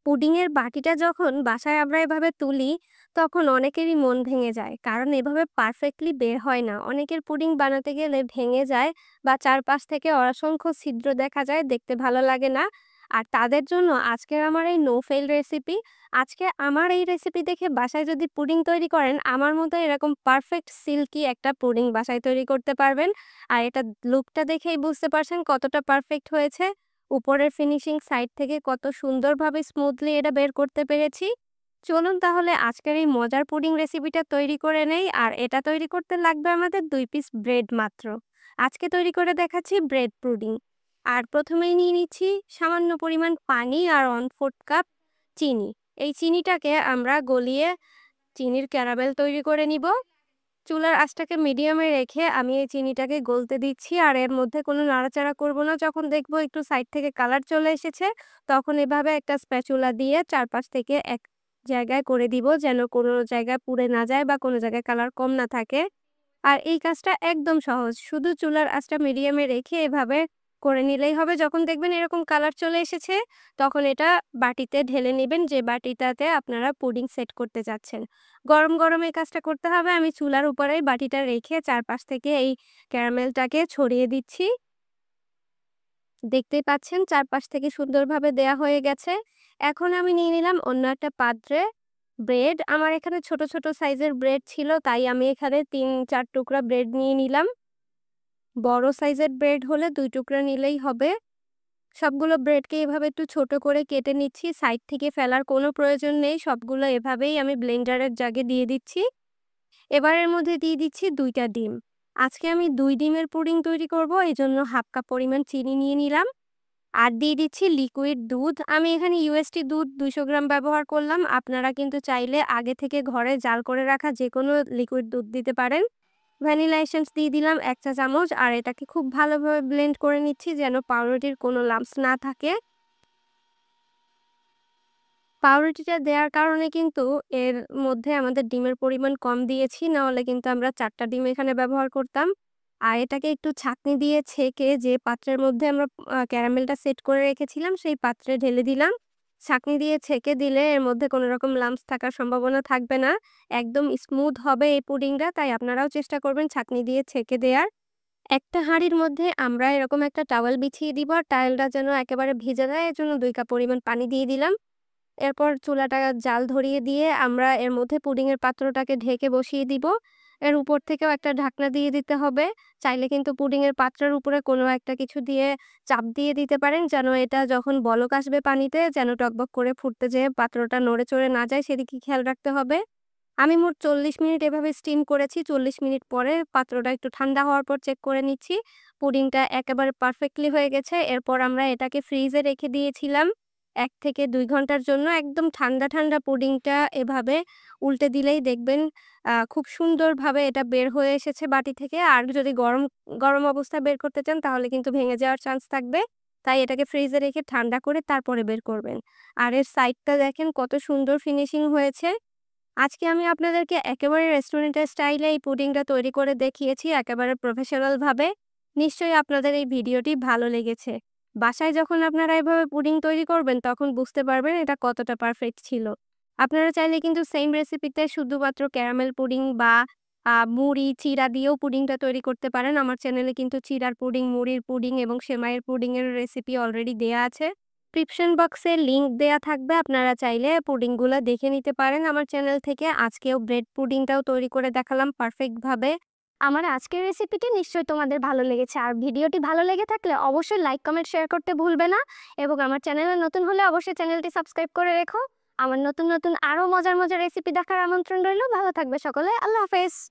Pudding এর বাটিটা যখন বাসায় আমরা এভাবে তুলি, তখন অনেকেরই মন ভেঙে যায়। কারণ এভাবে পারফেক্টলি বের হয় না। অনেকের পুডিং বানাতে গেলে ভেঙে যায় বা চারপাশ থেকে অসংখ্য ছিদ্র দেখা যায়, দেখতে ভালো লাগে না। আর তাদের জন্য আজকের আমার এই নো ফেইল রেসিপি। আজকে আমার এই রেসিপি দেখে বাসায় যদি পুডিং তৈরি করেন, আমার মতো এরকম পারফেক্ট সিল্কি একটা পুডিং বাসায় তৈরি করতে পারবেন। আর এটা লুকটা দেখেই বুঝতে পারছেন কতটা পারফেক্ট হয়েছে। উপরের ফিনিশিং সাইড থেকে কত সুন্দরভাবে স্মুথলি এটা বের করতে পেরেছি। চলুন তাহলে আজকের এই মজার পুডিং রেসিপিটা তৈরি করে নেই। আর এটা তৈরি করতে লাগবে আমাদের ২ পিস ব্রেড মাত্র। আজকে তৈরি করে দেখাচ্ছি ব্রেড পুডিং। আর প্রথমেই নিয়ে নিচ্ছি সামান্য পরিমাণ পানি আর 1/4 কাপ চিনি। এই চিনিটাকে আমরা গলিয়ে চিনির ক্যারামেল তৈরি করে নিব। চুলার আঁচটাকে মিডিয়ামে রেখে আমি এই চিনিটাকে গলতে দিচ্ছি আর এর মধ্যে কোনো নাড়াচাড়া করব না। যখন দেখব একটু সাইড থেকে কালার চলে এসেছে, তখন এভাবে একটা স্প্যাচুলা দিয়ে চারপাশ থেকে এক জায়গায় করে দিব, যেন কোনো জায়গায় পুড়ে না যায় বা কোনো জায়গায় কালার কম না থাকে। আর এই কাজটা একদম সহজ। শুধু চুলার আঁচটা মিডিয়ামে রেখে এভাবে করে নিলেই হবে। যখন দেখবেন এরকম কালার চলে এসেছে, তখন এটা বাটিতে ঢেলে নিবেন, যে বাটিটাতে আপনারা পুডিং সেট করতে চাচ্ছেন। গরম, গরম এই কাজটা করতে হবে। আমি চুলার উপরেই বাটিটা রেখে চারপাশ থেকে এই ক্যারামেলটাকে ছড়িয়ে দিচ্ছি। দেখতেই পাচ্ছেন চারপাশ থেকে সুন্দরভাবে দেয়া হয়ে গেছে। এখন আমি নিয়ে নিলাম অন্য একটা পাত্রে ব্রেড। আমার এখানে ছোট, ছোট সাইজের ব্রেড ছিল, তাই আমি এখানে ৩-৪ টুকরা ব্রেড নিয়ে নিলাম। বড় সাইজের ব্রেড হলে ২ টুকরা নিলেই হবে। সবগুলো ব্রেডকে এভাবে একটু ছোট করে কেটে নিচ্ছি। সাইড থেকে ফেলার কোনো প্রয়োজন নেই। সবগুলো এভাবেই আমি ব্লেন্ডারের জাগে দিয়ে দিচ্ছি। এবার এর মধ্যে দিয়ে দিচ্ছি ২ টা ডিম। আজকে আমি ২ ডিমের পুডিং তৈরি করব, এজন্য 1/2 কাপ পরিমাণ চিনি নিয়ে নিলাম। আর দিয়ে দিচ্ছি লিকুইড দুধ। আমি এখানে UHT দুধ ২০০ গ্রাম ব্যবহার করলাম। আপনারা কিন্তু চাইলে আগে থেকে ঘরে জাল করে রাখা যেকোনো লিকুইড দুধ দিতে পারেন। ভ্যানিলা এসেন্স দিয়ে দিলাম ১ চা চামচ। আর এটাকে খুব ভালোভাবে ব্লেন্ড করে নিচ্ছি, যেন পাউরুটির কোনো লাম্পস না থাকে। পাউরুটিটা দেওয়ার কারণে কিন্তু এর মধ্যে আমাদের ডিমের পরিমাণ কম দিয়েছি, না হলে কিন্তু আমরা ৪ টা ডিম এখানে ব্যবহার করতাম। আর এটাকে একটু ছাঁকনি দিয়ে ছেঁকে যে পাত্রের মধ্যে আমরা ক্যারামেলটা সেট করে রেখেছিলাম, সেই পাত্রে ঢেলে দিলাম। ছাঁকনি দিয়ে ছেঁকে দিলে এর মধ্যে কোনো রকম লাম্পস থাকার সম্ভাবনা থাকবে না। একদম স্মুথ হবে এই পুডিংটা, তাই আপনারাও চেষ্টা করবেন ছাঁকনি দিয়ে ছেঁকে দেয়ার। একটা হাঁড়ির মধ্যে আমরা এরকম একটা টাওয়েল বিছিয়ে দিব। আর টাওয়েলটা যেন একেবারে ভিজে যায়, এজন্য ২ কাপ পরিমাণ পানি দিয়ে দিলাম। এরপর চুলাটা জাল ধরিয়ে দিয়ে আমরা এর মধ্যে পুডিংয়ের পাত্রটাকে ঢেকে বসিয়ে দিব। এর উপর থেকেও একটা ঢাকনা দিয়ে দিতে হবে। চাইলে কিন্তু পুডিংয়ের পাত্রের উপরে কোনো একটা কিছু দিয়ে চাপ দিয়ে দিতে পারেন, যেন এটা যখন বলক আসবে পানিতে, যেন টগবগ করে ফুটতে যেয়ে পাত্রটা নড়ে চড়ে না যায়, সেদিকে খেয়াল রাখতে হবে। আমি মোট ৪০ মিনিট এভাবে স্টিম করেছি। ৪০ মিনিট পরে পাত্রটা একটু ঠান্ডা হওয়ার পর চেক করে নিচ্ছি। পুডিংটা একেবারে পারফেক্টলি হয়ে গেছে। এরপর আমরা এটাকে ফ্রিজে রেখে দিয়েছিলাম ১ থেকে ২ ঘন্টার জন্য। একদম ঠান্ডা, ঠান্ডা পুডিংটা এভাবে উল্টে দিলেই দেখবেন খুব সুন্দরভাবে এটা বের হয়ে এসেছে বাটি থেকে। আর যদি গরম, গরম অবস্থায় বের করতে চান, তাহলে কিন্তু ভেঙে যাওয়ার চান্স থাকবে। তাই এটাকে ফ্রিজে রেখে ঠান্ডা করে তারপরে বের করবেন। আর এর সাইডটা দেখেন কত সুন্দর ফিনিশিং হয়েছে। আজকে আমি আপনাদেরকে একেবারে রেস্টুরেন্টের স্টাইলে এই পুডিংটা তৈরি করে দেখিয়েছি, একেবারে প্রফেশনাল ভাবে। নিশ্চয়ই আপনাদের এই ভিডিওটি ভালো লেগেছে। বাসায় যখন আপনারা এভাবে পুডিং তৈরি করবেন, তখন বুঝতে পারবেন এটা কতটা পারফেক্ট ছিল। আপনারা চাইলে কিন্তু সেম রেসিপিতে শুধুমাত্র ক্যারামেল পুডিং বা মুড়ি, চিড়া দিয়েও পুডিংটা তৈরি করতে পারেন। আমার চ্যানেলে কিন্তু চিড়ার পুডিং, মুড়ির পুডিং এবং সেমাইয়ের পুডিং এর রেসিপি অলরেডি দেয়া আছে। ডিসক্রিপশন বক্সে লিংক দেয়া থাকবে। আপনারা চাইলে পুডিংগুলা দেখে নিতে পারেন আমার চ্যানেল থেকে। আজকেও ব্রেড পুডিংটাও তৈরি করে দেখালাম পারফেক্ট ভাবে। আমার আজকের রেসিপিটি নিশ্চয়ই তোমাদের ভালো লেগেছে। আর ভিডিওটি ভালো লেগে থাকলে অবশ্যই লাইক, কমেন্ট, শেয়ার করতে ভুলবে না। এবং আমার চ্যানেলে নতুন হলে অবশ্যই চ্যানেলটি সাবস্ক্রাইব করে রেখো। আমার নতুন, নতুন আরও মজার, মজার রেসিপি দেখার আমন্ত্রণ রইলো। ভালো থাকবে সকলে। আল্লাহ হাফেজ।